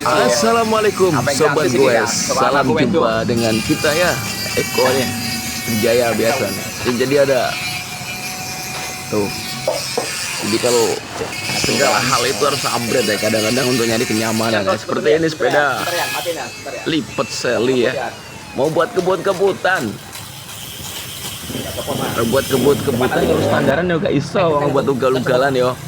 Assalamualaikum sobat gue, salam jumpa dengan kita ya, Eko nih, Jaya biasa nih. Jadi ada tuh, jadi kalau segala hal itu harus upgrade ya kadang-kadang untuk nyari kenyamanan ya. Seperti ini sepeda lipat seli ya, mau buat kebut-kebutan, buat kebut-kebutan harus standaran ya, gak iso mau buat ugal-ugalan yo.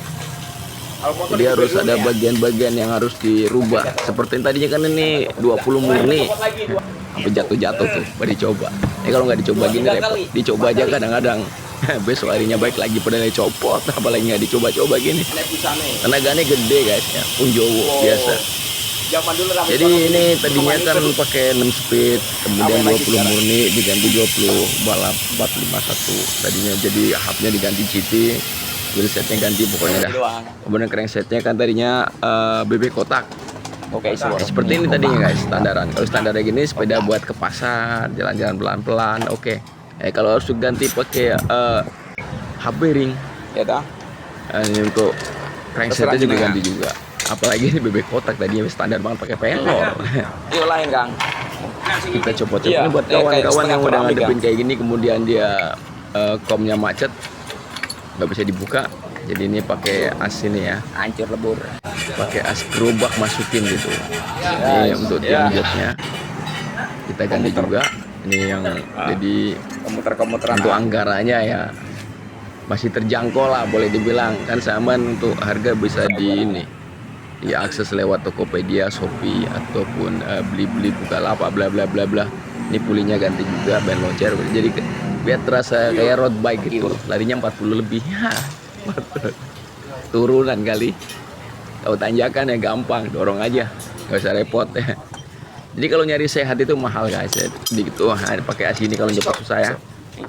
Jadi harus ada bagian-bagian yang harus dirubah. Seperti tadinya kan ini 20 murni, sampai jatuh-jatuh tuh, baru dicoba. Ini kalau nggak dicoba gini repot. Dicoba aja kadang-kadang. Besok harinya baik lagi pada copot, apalagi nggak dicoba-coba gini. Tenaganya gede guys ya, Unjowo biasa. Jadi ini tadinya kan pakai 6 speed, kemudian 20 murni diganti 20 balap 451. Tadinya jadi hubnya diganti GT. Wheelsetnya ganti pokoknya dah. Kemudian cranksetnya kan tadinya BB kotak. Oke, seperti ini tadinya guys, standaran. Kalau standarnya gini sepeda buat ke pasar, jalan-jalan pelan-pelan, oke. Kalau harus ganti pakai hub bearing, ya dah. Ini untuk cranksetnya juga ganti juga. Apalagi ini BB kotak tadinya standar banget pakai pelor. Yuk lain Kang. Kita copot-copot ini buat kawan-kawan yang udah ngadepin kayak gini, kemudian dia komnya macet, nggak bisa dibuka, jadi ini pakai as ini ya, Hancur lebur, pakai as gerobak masukin gitu. Ini untuk tiang joknya kita ganti juga. Ini yang jadi komuter-komuter untuk anggarannya ya masih terjangkau lah, boleh dibilang kan saman. Untuk harga bisa diakses lewat Tokopedia, Shopee, ataupun beli-beli Bukalapak bla bla bla bla. Ini pulinya ganti juga, ban loncer, jadi biar terasa kayak road bike gitu, larinya 40 lebih. Turunan kali, kalau tanjakan ya gampang, dorong aja, nggak usah repot ya. Jadi kalau nyari sehat itu mahal guys ya. Gitu pakai as ini kalau jepit susah ya,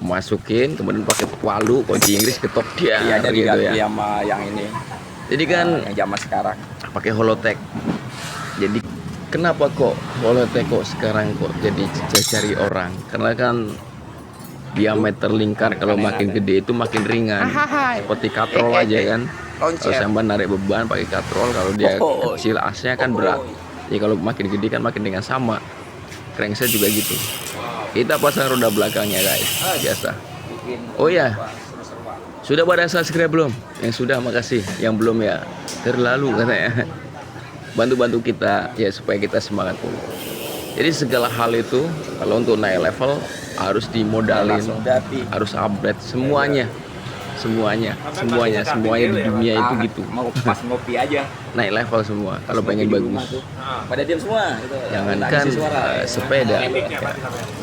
masukin kemudian pakai palu kunci Inggris ketok dia gitu ya. Sama yang ini, jadi kan yang zaman sekarang pakai Holotek. Jadi kenapa kok Holotek kok sekarang kok jadi cari orang, karena kan diameter lingkar kalau makin gede itu makin ringan, seperti katrol aja kan. Kalau sambil narik beban pakai katrol, kalau dia kecil asnya kan berat. Jadi kalau makin gede kan makin ringan, sama crankset juga gitu. Kita pasang roda belakangnya guys, biasa. Oh ya, sudah pada subscribe belum? Yang sudah makasih, yang belum ya terlalu katanya. Bantu-bantu kita ya supaya kita semangat. Jadi segala hal itu kalau untuk naik level harus dimodalin, harus upgrade semuanya di dunia itu gitu. Mau pas ngopi aja, naik level semua kalau pengen bagus. Pada diam semua. Jangankan sepeda, ya.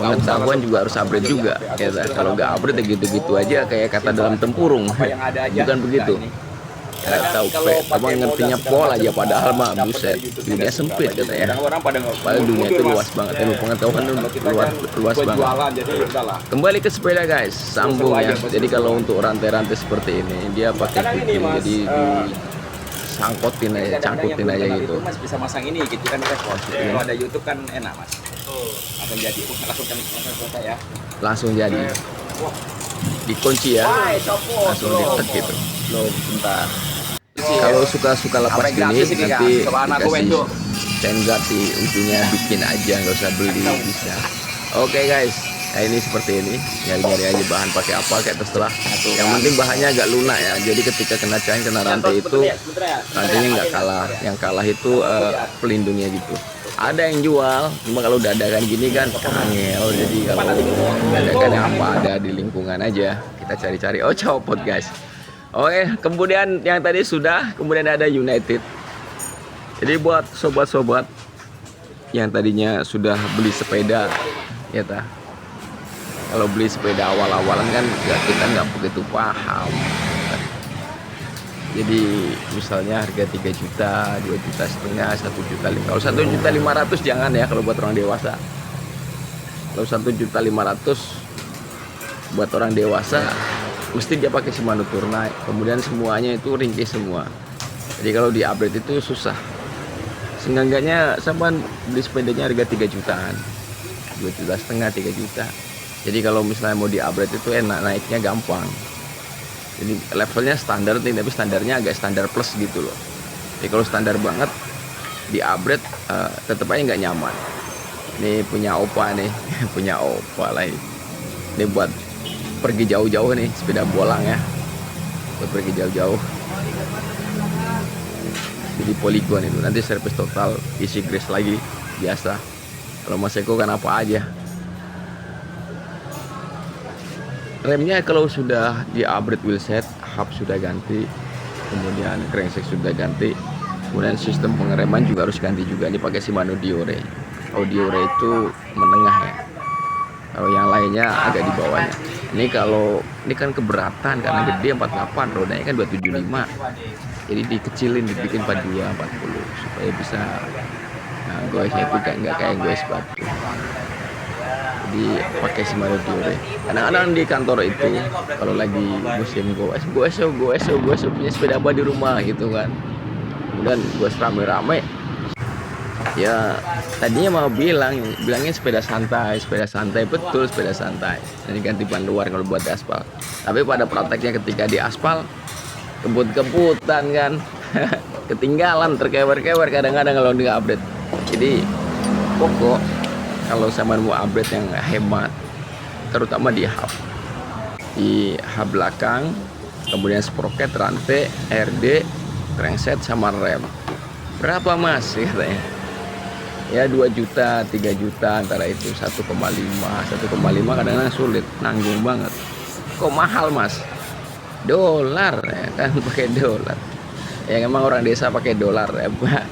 Pengetahuan juga harus upgrade juga. Ya, kalau nggak upgrade ya gitu-gitu aja kayak kata dalam tempurung. Bukan begitu. Tahu abang ngertinya pol aja, padahal mah buset, dunia sempit katanya. Padahal dunia itu luas banget, ilmu pengetahuan itu luas banget. Kembali ke sepeda guys, sambung ya. Jadi kalau untuk rantai-rantai seperti ini dia pakai fitting, jadi cangkutin aja gitu. Mas bisa masang ini gitu kan, kalau ada YouTube kan enak mas, langsung jadi, selesai ya. Langsung jadi, dikunci ya, langsung ditek gitu. Loh, bentar. Kalau suka lepas gini nanti dikasih chain sih, ujungnya bikin aja, nggak usah beli, bisa. Oke guys, nah ini seperti ini, nyari-nyari aja bahan pakai apa kayak terserah. Yang penting bahannya agak lunak ya, jadi ketika kena chain, kena rantai itu rantainya nggak kalah, yang kalah itu pelindungnya gitu. Ada yang jual, cuma kalau dadakan gini kan angel. Jadi kalau dadakan yang apa ada di lingkungan aja, kita cari-cari. Oh copot guys. Oke, kemudian yang tadi sudah, kemudian ada United. Jadi buat sobat-sobat yang tadinya sudah beli sepeda, ya ta. Kalau beli sepeda awal-awalan kan kita nggak begitu paham. Jadi misalnya harga 3 juta, 2 juta setengah, 1 juta 5. Kalau 1 juta 500 jangan ya kalau buat orang dewasa. Kalau 1 juta 500 buat orang dewasa, mesti dia pakai Shimano Tour-Night, kemudian semuanya itu ringkih semua. Jadi kalau di upgrade itu susah. Seenggaknya sama beli sepedanya harga 3 jutaan, 2 juta setengah, 3 juta. Jadi kalau misalnya mau di upgrade itu enak, naiknya gampang. Jadi levelnya standar nih, tapi standarnya agak standar plus gitu loh. Jadi kalau standar banget di upgrade tetap aja nggak nyaman. Ini punya opa nih punya opa lah ini buat pergi jauh-jauh nih, sepeda bolang ya, buat pergi jauh-jauh. Jadi Polygon itu nanti servis total, isi grease lagi biasa. Kalau Mas Eko kan apa aja. Remnya kalau sudah di upgrade wheelset, hub sudah ganti, kemudian crankshaft sudah ganti, kemudian sistem pengereman juga harus ganti juga. Ini pakai Shimano Diore. Diore itu menengah ya. Kalau yang lainnya agak di bawahnya. Ini kalau ini kan keberatan karena gede 48, rodanya kan 275. Jadi dikecilin, dibikin 42, 40 supaya bisa goesnya itu nggak kayak goes batu. Jadi pakai Shimano Diore. Kadang-kadang di kantor itu kalau lagi musim goes punya sepeda apa di rumah gitu kan. Kemudian goes rame-rame. Ya tadinya mau bilangnya sepeda santai betul, sepeda santai. Ini ganti ban luar kalau buat aspal. Tapi pada prakteknya ketika di aspal kebut-kebutan kan, ketinggalan, terkewer-kewer kadang-kadang kalau nggak update. Jadi pokok kalau sama mau update yang hemat, terutama di hub belakang, kemudian sprocket, rantai, RD, crankset sama rem. Berapa Mas katanya? Ya 2 juta, 3 juta antara itu, 1,5 kadang-kadang sulit, nanggung banget. Kok mahal Mas? Dolar ya kan, pakai dolar. Ya emang orang desa pakai dolar ya Pak.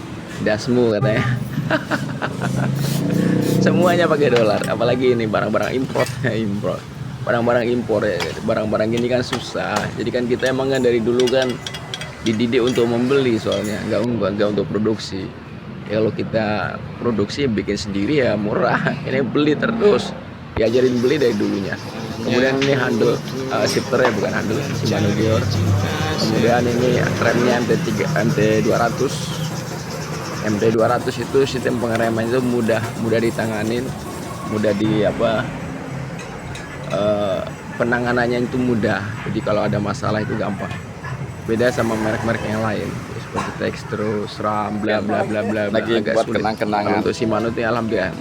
Dasmu katanya. Semuanya pakai dolar, apalagi ini barang-barang impor. Barang-barang impor ya, barang-barang ini kan susah. Jadi kan kita emang kan dari dulu kan dididik untuk membeli, soalnya nggak untuk produksi. Ya, kalau kita produksi bikin sendiri ya murah. Ini beli terus, diajarin beli dari dulunya. Kemudian ini handle shifternya bukan handle, Shimano Dior. Kemudian ini remnya MT200. MT200 itu sistem pengereman itu mudah ditanganin, mudah penanganannya itu mudah. Jadi kalau ada masalah itu gampang. Beda sama merek-merek yang lain seperti Textro, SRAM, bla bla bla bla, lagi agak buat sulit. kenang-kenangan. Untuk Shimano itu alhamdulillah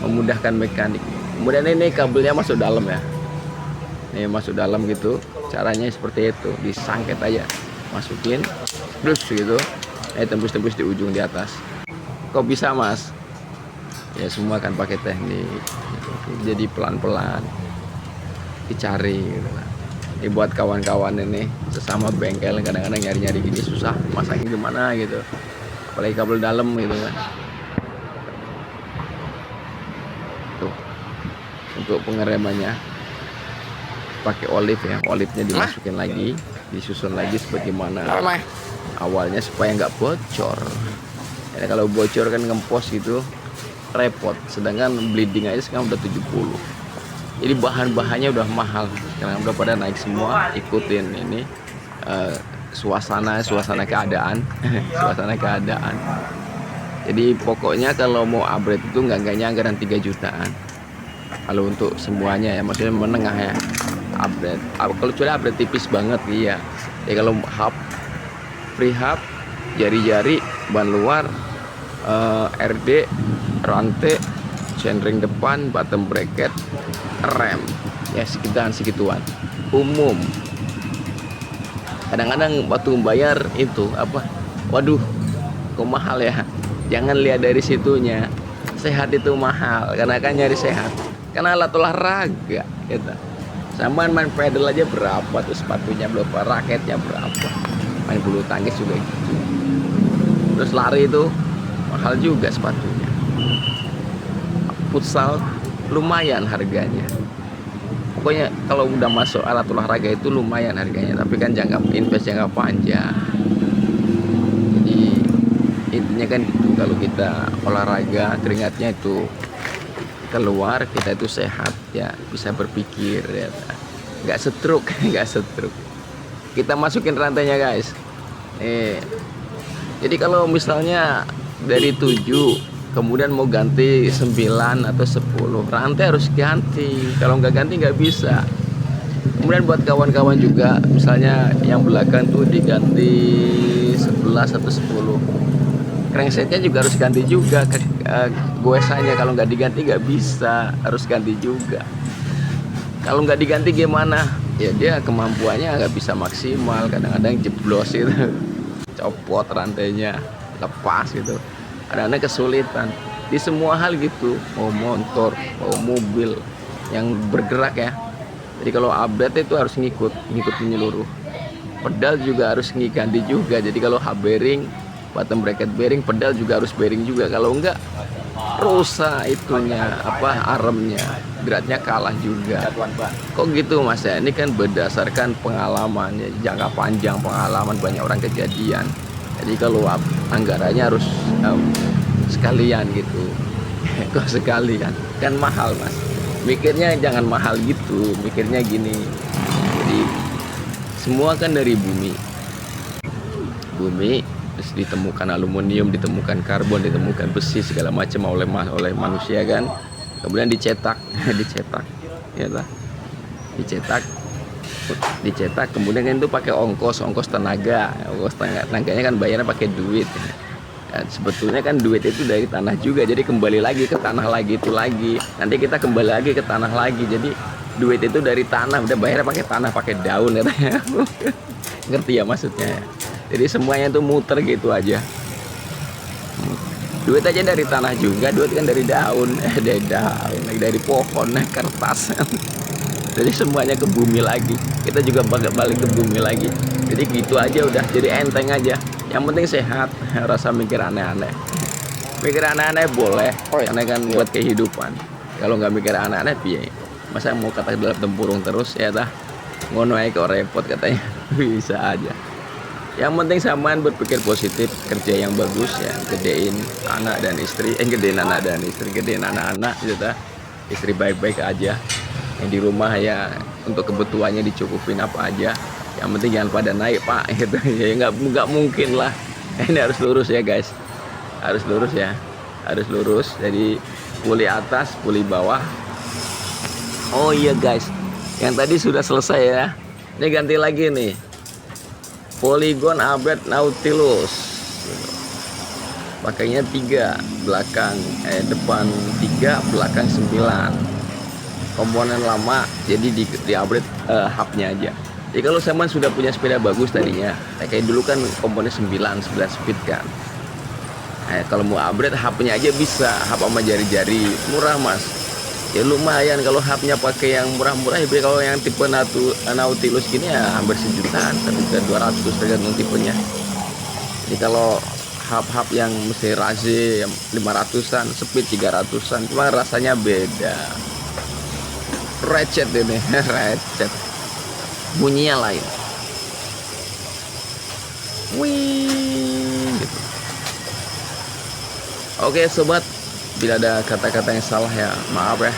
memudahkan mekanik. Kemudian ini kabelnya masuk dalam ya. Ini masuk dalam gitu. Caranya seperti itu, disangket aja, masukin, terus gitu. Tembus-tembus di ujung di atas. Kok bisa Mas? Ya semua kan pakai teknik. Jadi pelan-pelan dicari gitu. Ini buat kawan-kawan ini sesama bengkel kadang-kadang nyari-nyari gini susah, masangin gimana gitu, apalagi kabel dalam gitu kan. Tuh untuk pengeremannya pakai olive ya, olive-nya dimasukin lagi, disusun lagi sebagaimana awalnya supaya nggak bocor. Ya, kalau bocor kan ngempos gitu repot, sedangkan bleeding aja sekarang udah 70. Jadi bahan-bahannya udah mahal, karena udah pada naik semua. Ikutin ini suasana keadaan suasana keadaan. Jadi pokoknya kalau mau upgrade itu nggak anggaran 3 jutaan kalau untuk semuanya ya, maksudnya menengah ya. Upgrade kalau sudah upgrade tipis banget iya ya. Kalau hub, free hub, jari-jari, ban luar, RD, rantai, chainring depan, bottom bracket, rem ya, segituan umum. Kadang-kadang waktu membayar itu waduh kok mahal ya. Jangan lihat dari situnya, sehat itu mahal karena kan nyari sehat, karena alat olahraga gitu. Sama main pedal aja berapa tuh, sepatunya berapa, raketnya berapa, main bulu tangkis juga gitu. Terus lari itu mahal juga sepatunya. Futsal lumayan harganya. Pokoknya kalau udah masuk alat olahraga itu lumayan harganya, tapi kan invest jangka panjang. Jadi intinya kan gitu, kalau kita olahraga keringatnya itu keluar, kita itu sehat ya, bisa berpikir ya, nggak stroke. Kita masukin rantainya guys. Jadi kalau misalnya dari 7 kemudian mau ganti 9 atau 10, rantai harus ganti. Kalau nggak ganti nggak bisa. Kemudian buat kawan-kawan juga, misalnya yang belakang tuh diganti 11 atau 10, Cranksetnya juga harus ganti juga, goesannya kalau nggak diganti nggak bisa, harus ganti juga. Kalau nggak diganti gimana? Ya dia kemampuannya nggak bisa maksimal, kadang-kadang jeblos itu, copot rantainya, lepas gitu, kadang-kadang kesulitan. Di semua hal gitu, mau motor, mau mobil yang bergerak ya. Jadi kalau update itu harus ngikut menyeluruh. Pedal juga harus ganti juga. Jadi kalau hub bearing, bottom bracket bearing, pedal juga harus bearing juga. Kalau enggak rusak itunya, aremnya, beratnya kalah juga. Kok gitu Mas ya? Ini kan berdasarkan pengalaman ya, jangka panjang pengalaman, banyak orang kejadian. Jadi kalau anggarannya harus sekalian gitu. Kok sekali kan mahal Mas. Mikirnya jangan mahal gitu, mikirnya gini. Jadi semua kan dari bumi, terus ditemukan aluminium, ditemukan karbon, ditemukan besi segala macam oleh manusia kan, kemudian dicetak ya lah, dicetak kemudian kan itu pakai ongkos tenaganya kan bayarnya pakai duit. Dan sebetulnya kan duit itu dari tanah juga, jadi kembali lagi ke tanah lagi, itu lagi nanti kita kembali lagi ke tanah lagi. Jadi duit itu dari tanah, udah bayarnya pakai tanah, pakai daun katanya. Ngerti ya maksudnya? Jadi semuanya itu muter gitu aja. Duit aja dari tanah juga, duit kan dari daun, dari pohon, kertas. Jadi semuanya ke bumi lagi, kita juga balik ke bumi lagi. Jadi gitu aja udah, jadi enteng aja. Yang penting sehat, rasa mikir aneh-aneh. Mikir aneh-aneh boleh, karena kan buat kehidupan. Kalau nggak mikir aneh-aneh, piye? Masa mau kata dalam tempurung terus ya dah, ngono aja kok repot katanya. Bisa aja. Yang penting samaan berpikir positif, kerja yang bagus ya, gedein anak dan istri, gedein anak-anak gitu dah. Istri baik-baik aja, yang di rumah ya untuk kebutuhannya dicukupin apa aja. Yang penting jangan pada naik Pak gitu. Ya nggak mungkin lah. Ini harus lurus ya guys, harus lurus ya, harus lurus. Jadi puli atas, puli bawah. Oh iya guys, yang tadi sudah selesai ya. Ini ganti lagi nih, Polygon Update Nautilus. Pakainya 3 belakang, depan 3 belakang 9. Komponen lama, jadi di upgrade hubnya aja. Jadi kalau Saman sudah punya sepeda bagus tadinya, kayak dulu kan komponen 9 speed kan. Kalau mau upgrade hubnya aja bisa, hub sama jari-jari, murah Mas. Ya lumayan kalau hubnya pakai yang murah-murah ya. Kalau yang tipe Nautilus gini ya hampir sejutaan, 1.200.000 tergantung tipenya. Jadi kalau hub-hub yang mesti Raze yang 500-an, speed 300-an, cuma rasanya beda. Ratchet ini, ratchet. Bunyinya lain. Wih, gitu. Oke sobat, bila ada kata-kata yang salah ya maaf ya.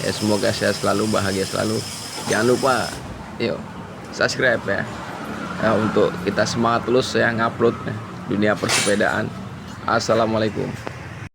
Ya semoga saya selalu bahagia selalu. Jangan lupa yuk subscribe ya. Untuk kita semangat terus ya ngupload dunia persepedaan. Assalamualaikum.